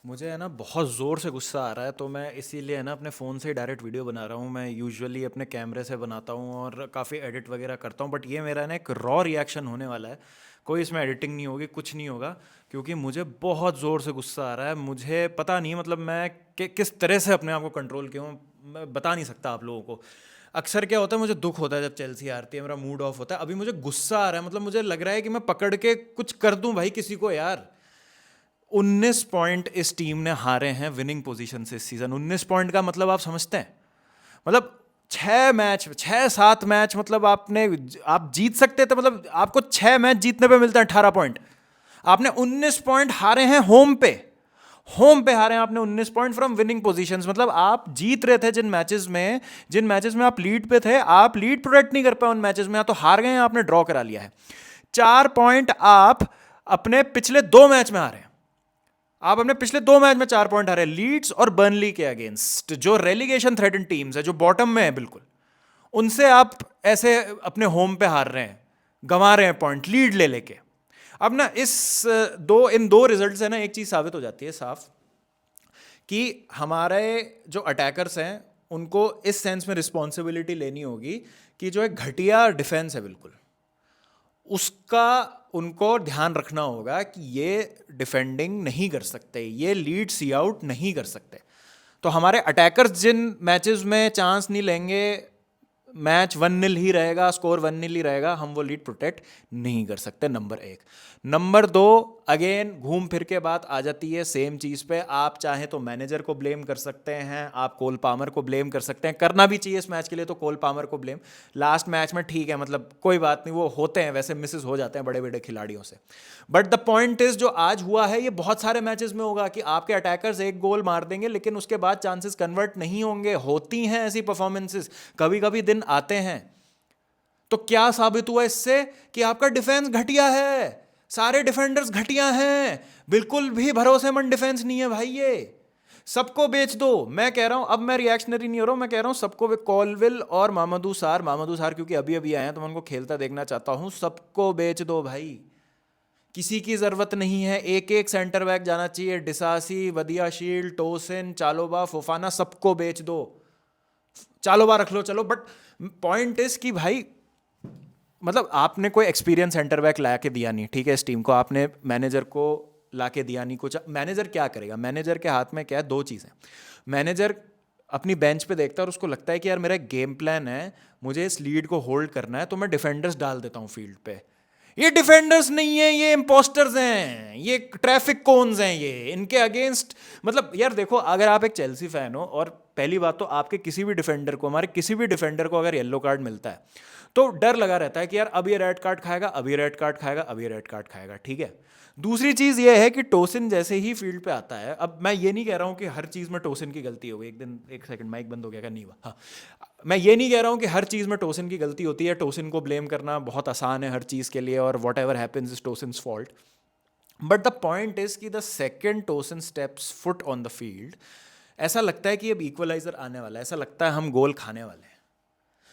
मुझे है ना बहुत ज़ोर से गुस्सा आ रहा है, तो मैं इसीलिए है ना अपने फ़ोन से ही डायरेक्ट वीडियो बना रहा हूँ। मैं यूजुअली अपने कैमरे से बनाता हूँ और काफ़ी एडिट वगैरह करता हूँ, बट ये मेरा ना एक रॉ रिएक्शन होने वाला है। कोई इसमें एडिटिंग नहीं होगी, कुछ नहीं होगा, क्योंकि मुझे बहुत ज़ोर से गुस्सा आ रहा है। मुझे पता नहीं मतलब मैं किस तरह से अपने आप को कंट्रोल किया हूँ, मैं बता नहीं सकता आप लोगों को। अक्सर क्या होता है, मुझे दुख होता है जब चेल्सी हारती है, मेरा मूड ऑफ होता है। अभी मुझे गुस्सा आ रहा है, मतलब मुझे लग रहा है कि मैं पकड़ के कुछ कर दूं भाई किसी को यार। 19 पॉइंट इस टीम ने हारे हैं विनिंग पोजीशन से इस सीजन। 19 पॉइंट का मतलब आप समझते हैं? मतलब 6 मैच, 6-7 मैच, मतलब आप जीत सकते थे। मतलब आपको 6 मैच जीतने पे मिलता है 18 पॉइंट। आपने 19 पॉइंट हारे हैं होम पे। होम पे हारे हैं आपने 19 पॉइंट फ्रॉम विनिंग पोजीशंस। मतलब आप जीत रहे थे जिन मैचेस में आप लीड पे थे, आप लीड प्रोटेक्ट नहीं कर पाए उन मैचेस में, या तो हार गए हैं, आपने ड्रॉ करा लिया है। 4 पॉइंट आप अपने पिछले 2 मैच में हारे हैं। आप अपने पिछले 2 मैच में 4 पॉइंट हारे, लीड्स और बर्नली के अगेंस्ट, जो रेलीगेशन थ्रेटन टीम्स है, जो बॉटम में है बिल्कुल, उनसे आप ऐसे अपने होम पे हार रहे हैं, गंवा रहे हैं पॉइंट लीड ले लेके। अब ना इन दो रिजल्ट से ना एक चीज साबित हो जाती है साफ, कि हमारे जो अटैकर्स हैं उनको इस सेंस में रिस्पॉन्सिबिलिटी लेनी होगी कि जो एक घटिया डिफेंस है बिल्कुल, उसका उनको ध्यान रखना होगा कि ये डिफेंडिंग नहीं कर सकते, ये लीड सी आउट नहीं कर सकते। तो हमारे अटैकर्स जिन मैचेस में चांस नहीं लेंगे, मैच 1-0 ही रहेगा, स्कोर 1-0 ही रहेगा, हम वो लीड प्रोटेक्ट नहीं कर सकते। नंबर एक। नंबर दो, अगेन घूम फिर के बात आ जाती है सेम चीज पे। आप चाहे तो मैनेजर को ब्लेम कर सकते हैं, आप कोल पामर को ब्लेम कर सकते हैं, करना भी चाहिए इस मैच के लिए तो कोल पामर को ब्लेम। लास्ट मैच में ठीक है, मतलब कोई बात नहीं, वो होते हैं वैसे, मिसेस हो जाते हैं बड़े बड़े खिलाड़ियों से। बट द पॉइंट इज, जो आज हुआ है ये बहुत सारे मैचेस में होगा कि आपके अटैकर्स एक गोल मार देंगे लेकिन उसके बाद चांसेस कन्वर्ट नहीं होंगे। होती हैं ऐसी परफॉर्मेंसेस, कभी कभी दिन आते हैं। तो क्या साबित हुआ इससे? कि आपका डिफेंस घटिया है, सारे डिफेंडर्स घटिया हैं, बिल्कुल भी भरोसेमंद डिफेंस नहीं है भाई ये। सबको बेच दो, मैं कह रहा हूं। अब मैं रिएक्शनरी नहीं हो रहा हूं, मैं कह रहा हूं सबको, कॉलविल और मामदू सार क्योंकि अभी अभी आए हैं तो मैं उनको खेलता देखना चाहता हूं, सबको बेच दो भाई। किसी की जरूरत नहीं है, एक एक सेंटर बैक जाना चाहिए। डिसासी, वदियाशील, टोसिन, चालोबा, फोफाना, सबको बेच दो। चालोबा रख लो चलो, बट पॉइंट इज कि भाई, मतलब आपने कोई एक्सपीरियंस सेंटर बैक ला के दिया नहीं, ठीक है, इस टीम को आपने मैनेजर को ला के दिया नहीं कुछ। मैनेजर क्या करेगा? मैनेजर के हाथ में क्या है? दो चीज़ें। मैनेजर अपनी बेंच पे देखता है और उसको लगता है कि यार मेरा एक गेम प्लान है, मुझे इस लीड को होल्ड करना है, तो मैं डिफेंडर्स डाल देता हूँ फील्ड पे। ये डिफेंडर्स नहीं है, ये इम्पोस्टर्स हैं, ये ट्रैफिक कोन्स हैं, ये इनके अगेंस्ट। मतलब यार देखो, अगर आप एक चेल्सी फैन हो और पहली बात तो आपके किसी भी डिफेंडर को, हमारे किसी भी डिफेंडर को अगर येलो कार्ड मिलता है तो डर लगा रहता है कि यार अब ये रेड कार्ड खाएगा, अब ये रेड कार्ड खाएगा, अब ये रेड कार्ड खाएगा, ठीक है। दूसरी चीज ये है कि टोसिन जैसे ही फील्ड पे आता है, अब मैं ये नहीं कह रहा हूं कि हर चीज में टोसिन की गलती हो गई। एक दिन, एक सेकंड, माइक बंद हो गया क्या? नहीं हुआ, हाँ। मैं ये नहीं कह रहा हूं कि हर चीज में टोसिन की गलती होती है, टोसिन को ब्लेम करना बहुत आसान है हर चीज के लिए, और whatever happens is Tosin's fault. But the point is कि the second Tosin steps foot on the field, ऐसा लगता है कि अब इक्वलाइजर आने वाला है, ऐसा लगता है हम गोल खाने वाले हैं।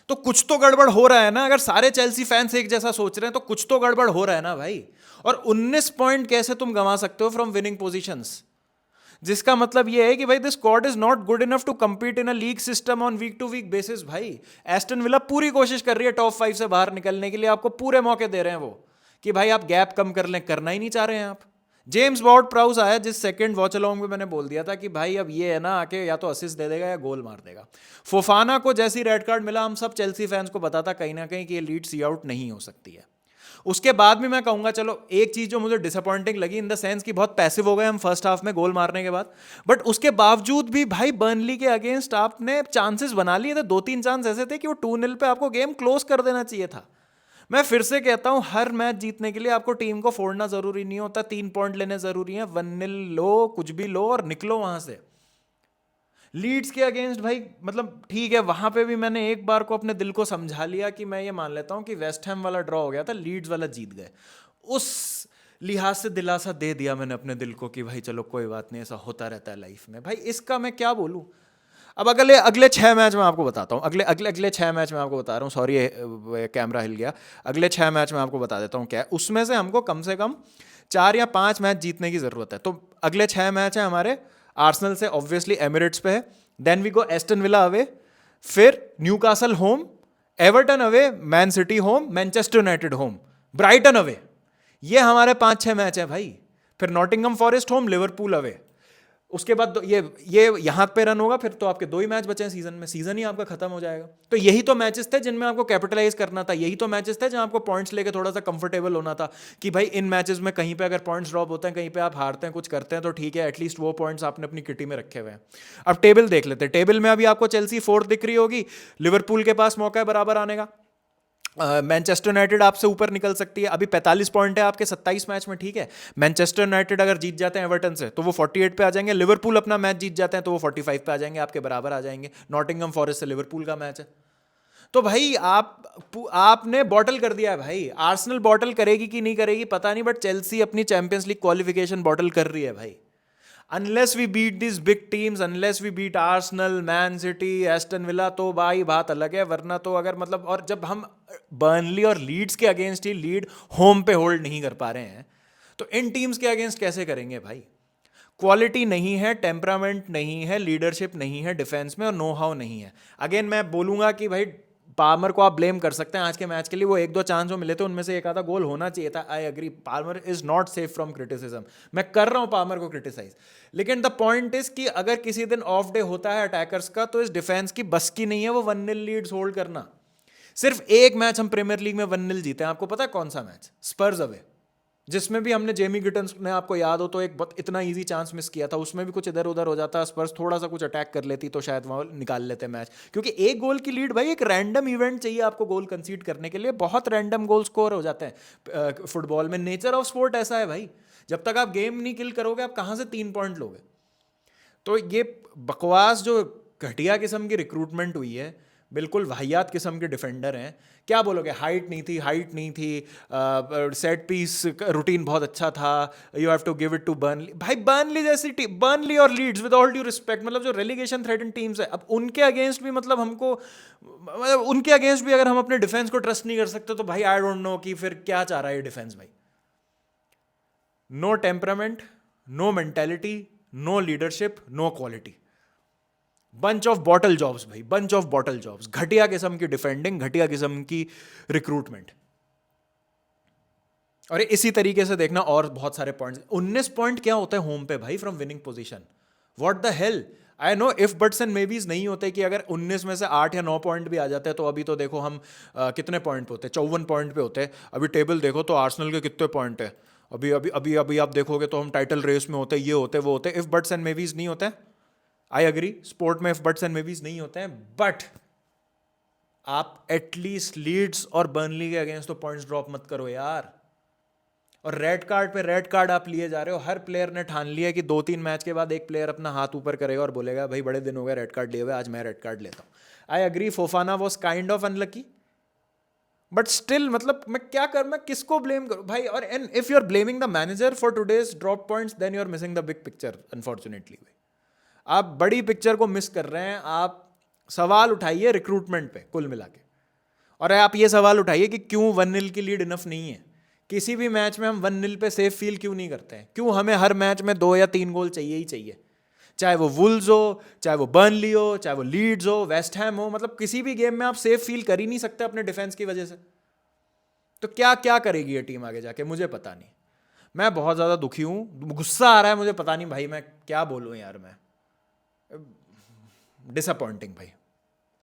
तो कुछ तो गड़बड़ हो रहा है ना। अगर सारे चेल्सी फैंस एक जैसा सोच रहे हैं तो कुछ तो गड़बड़ हो रहा है ना भाई। और 19 पॉइंट कैसे तुम गंवा सकते हो फ्रॉम विनिंग पोजीशंस? जिसका मतलब यह है कि भाई this squad is not good enough to compete in a league system on week to week basis. भाई एस्टन विला पूरी कोशिश कर रही है टॉप 5 से बाहर निकलने के लिए, आपको पूरे मौके दे रहे हैं वो, कि भाई आप गैप कम कर लें, करना ही नहीं चाह रहे हैं आप। जेम्स वॉर्ड प्राउस आया, जिस सेकंड वॉच अलोंग में मैंने बोल दिया था कि भाई अब ये है ना, आके या तो असिस्ट दे देगा या गोल मार देगा। फोफाना को जैसी रेड कार्ड मिला, हम सब चेल्सी फैंस को बताता कहीं ना कहीं कि ये लीड सी आउट नहीं हो सकती है। उसके बाद भी मैं कहूंगा, चलो एक चीज जो मुझे डिसअपॉइंटिंग लगी इन द सेंस कि बहुत पैसिव हो गए हम फर्स्ट हाफ में गोल मारने के बाद, बट उसके बावजूद भी भाई बर्नली के अगेंस्ट आपने चांसेस बना लिए थे। 2-3 चांस ऐसे थे कि वो 2-0 पे आपको गेम क्लोज कर देना चाहिए था। मैं फिर से कहता हूं, हर मैच जीतने के लिए आपको टीम को फोड़ना जरूरी नहीं होता, 3 पॉइंट लेने जरूरी है। 1-0 लो, कुछ भी लो और निकलो वहां से। लीड्स के अगेंस्ट भाई, मतलब ठीक है, वहां पे भी मैंने एक बार को अपने दिल को समझा लिया कि मैं ये मान लेता हूं कि वेस्ट हैम वाला ड्रॉ हो गया था, लीड्स वाला जीत गए। उस लिहाज से दिलासा दे दिया मैंने अपने दिल को कि भाई चलो कोई बात नहीं, ऐसा होता रहता है लाइफ में। भाई इसका मैं क्या बोलूं? अब अगले अगले 6 मैच में आपको बताता हूँ, अगले अगले अगले 6 मैच में आपको बता रहा हूँ। सॉरी कैमरा हिल गया। अगले 6 मैच में आपको बता देता हूँ क्या है। उसमें से हमको कम से कम 4 या 5 मैच जीतने की ज़रूरत है। तो अगले 6 मैच हैं हमारे आर्सेनल से, ऑब्वियसली एमिरेट्स पे है, then we go Aston Villa away, फिर Newcastle home, Everton away, Man City home, Manchester United home, Brighton away. ये हमारे 5-6 मैच हैं भाई। फिर Nottingham Forest home, Liverpool away. उसके बाद ये यहाँ पे रन होगा, फिर तो आपके 2 ही मैच बचे हैं सीजन में, सीजन ही आपका खत्म हो जाएगा। तो यही तो मैचेस थे जिनमें आपको कैपिटलाइज करना था, यही तो मैचेस थे जहां आपको पॉइंट्स लेके थोड़ा सा कंफर्टेबल होना था कि भाई इन मैचेस में कहीं पे अगर पॉइंट्स ड्रॉप होते हैं, कहीं पे आप हारते हैं, कुछ करते हैं, तो ठीक है, एटलीस्ट वो पॉइंट्स आपने अपनी किटी में रखे हुए हैं। अब टेबल देख लेते हैं। टेबल में अभी आपको चेल्सी 4th दिख रही होगी, लिवरपूल के पास मौका है बराबर आने का, मैनचेस्टर यूनाइटेड आपसे ऊपर निकल सकती है। अभी 45 पॉइंट है आपके 27 मैच में, ठीक है। मैनचेस्टर यूनाइटेड अगर जीत जाते हैं एवर्टन से तो वो 48 पे आ जाएंगे, लिवरपूल अपना मैच जीत जाते हैं तो वो 45 पे आ जाएंगे, आपके बराबर आ जाएंगे। नॉटिंघम फॉरेस्ट से लिवरपूल का मैच है। तो भाई आपने बॉटल कर दिया है भाई। आर्सेनल बॉटल करेगी कि नहीं करेगी पता नहीं, बट चेल्सी अपनी चैंपियंस लीग क्वालिफिकेशन बॉटल कर रही है भाई। Unless we beat this big teams, unless we beat Arsenal, Man City, Aston Villa, तो भाई बात अलग है। वरना तो अगर मतलब, और जब हम बर्नली और लीड्स के अगेंस्ट ही लीड होम पे होल्ड नहीं कर पा रहे हैं, तो इन टीम्स के अगेंस्ट कैसे करेंगे भाई। क्वालिटी नहीं है, टेम्परामेंट नहीं है, लीडरशिप नहीं है डिफेंस में, और नो हाउ नहीं है। अगेन मैं बोलूंगा कि भाई पाल्मर को आप ब्लेम कर सकते हैं आज के मैच के लिए, वो 1-2 चांस जो मिले थे उनमें से एक आधा गोल होना चाहिए था। I agree, Palmer is not safe from criticism, मैं कर रहा हूं पाल्मर को क्रिटिसाइज, लेकिन द पॉइंट इज कि अगर किसी दिन ऑफ डे होता है अटैकर्स का, तो इस डिफेंस की बस की नहीं है वो 1-0 लीड्स होल्ड करना। सिर्फ एक मैच हम प्रीमियर लीग में 1-0 जीते हैं, आपको पता है कौन सा मैच? स्पर्स अवे, जिसमें भी हमने जेमी गिटन्स ने, आपको याद हो तो, एक बहुत इतना इजी चांस मिस किया था, उसमें भी कुछ इधर उधर हो जाता, स्पर्स थोड़ा सा कुछ अटैक कर लेती तो शायद वहाँ निकाल लेते मैच। क्योंकि एक गोल की लीड भाई, एक रैंडम इवेंट चाहिए आपको गोल कंसीड करने के लिए, बहुत रैंडम गोल स्कोर हो जाते हैं फुटबॉल में। नेचर ऑफ स्पोर्ट ऐसा है भाई, जब तक आप गेम नहीं किल करोगे आप कहाँ से 3 पॉइंट लोगे। तो ये बकवास जो घटिया किस्म की रिक्रूटमेंट हुई है, बिल्कुल वाहियात किस्म के डिफेंडर हैं, क्या बोलोगे, हाइट नहीं थी, सेट पीस रूटीन बहुत अच्छा था, you have to give it to Burnley. भाई बर्नली जैसी टीम, बर्नली और Leeds, with all due respect, मतलब जो रेलिगेशन थ्रेटन टीम्स है, अब उनके अगेंस्ट भी मतलब हमको, मतलब उनके अगेंस्ट भी अगर हम अपने डिफेंस को ट्रस्ट नहीं कर सकते तो भाई आई डोंट नो कि फिर क्या चाह रहा है ये डिफेंस भाई। No temperament, no mentality, no leadership, no quality, bunch of bottle jobs भाई, बंच ऑफ बॉटल जॉब्स, घटिया किस्म की डिफेंडिंग, घटिया किस्म की रिक्रूटमेंट। और इसी तरीके से देखना और बहुत सारे पॉइंट्स। 19 पॉइंट क्या होता है होम पे भाई from winning position, what the hell. I know if buts and maybes नहीं होते कि अगर 19 में से 8 या 9 पॉइंट भी आ जाते हैं तो अभी तो देखो हम कितने पॉइंट पे होते हैं, 54 पॉइंट पे होते हैं। अभी टेबल देखो तो आर्सेनल के कितने पॉइंट है, अभी अभी अभी अभी आप देखोगे तो हम टाइटल रेस में होते, ये होते वो होते, इफ बट्स एंड मेबीज नहीं होते। आई एग्री, स्पोर्ट में इफ बट्स एंड मेबीज नहीं होते हैं, बट आप एटलीस्ट लीड्स और बर्नली के अगेंस्ट तो पॉइंट्स ड्रॉप मत करो यार। और रेड कार्ड पे रेड कार्ड आप लिए जा रहे हो। हर प्लेयर ने ठान लिया कि 2-3 मैच के बाद एक प्लेयर अपना हाथ ऊपर करेगा और बोलेगा भाई बड़े दिन हो गए रेड कार्ड लिए हुए, आज मैं रेड कार्ड लेता हूँ। I agree, Fofana was kind of unlucky, but still मतलब मैं किसको ब्लेम करूं भाई। और and if you are blaming the manager for today's drop points, then you are missing the big picture unfortunately भाई। आप बड़ी पिक्चर को मिस कर रहे हैं। आप सवाल उठाइए रिक्रूटमेंट पे कुल मिला के, और आप ये सवाल उठाइए कि क्यों 1-0 की लीड इनफ नहीं है। किसी भी मैच में हम 1-0 पे सेफ फील क्यों नहीं करते हैं, क्यों हमें हर मैच में 2 या 3 गोल चाहिए ही चाहिए, चाहे वो वुल्स हो, चाहे वो बर्नली हो, चाहे वो लीड्स हो, वेस्ट हैम हो। मतलब किसी भी गेम में आप सेफ फील कर ही नहीं सकते अपने डिफेंस की वजह से। तो क्या क्या करेगी ये टीम आगे जाके, मुझे पता नहीं। मैं बहुत ज़्यादा दुखी हूँ, गुस्सा आ रहा है मुझे, पता नहीं भाई मैं क्या बोलूँ यार। मैं डिसअपॉइंटिंग भाई।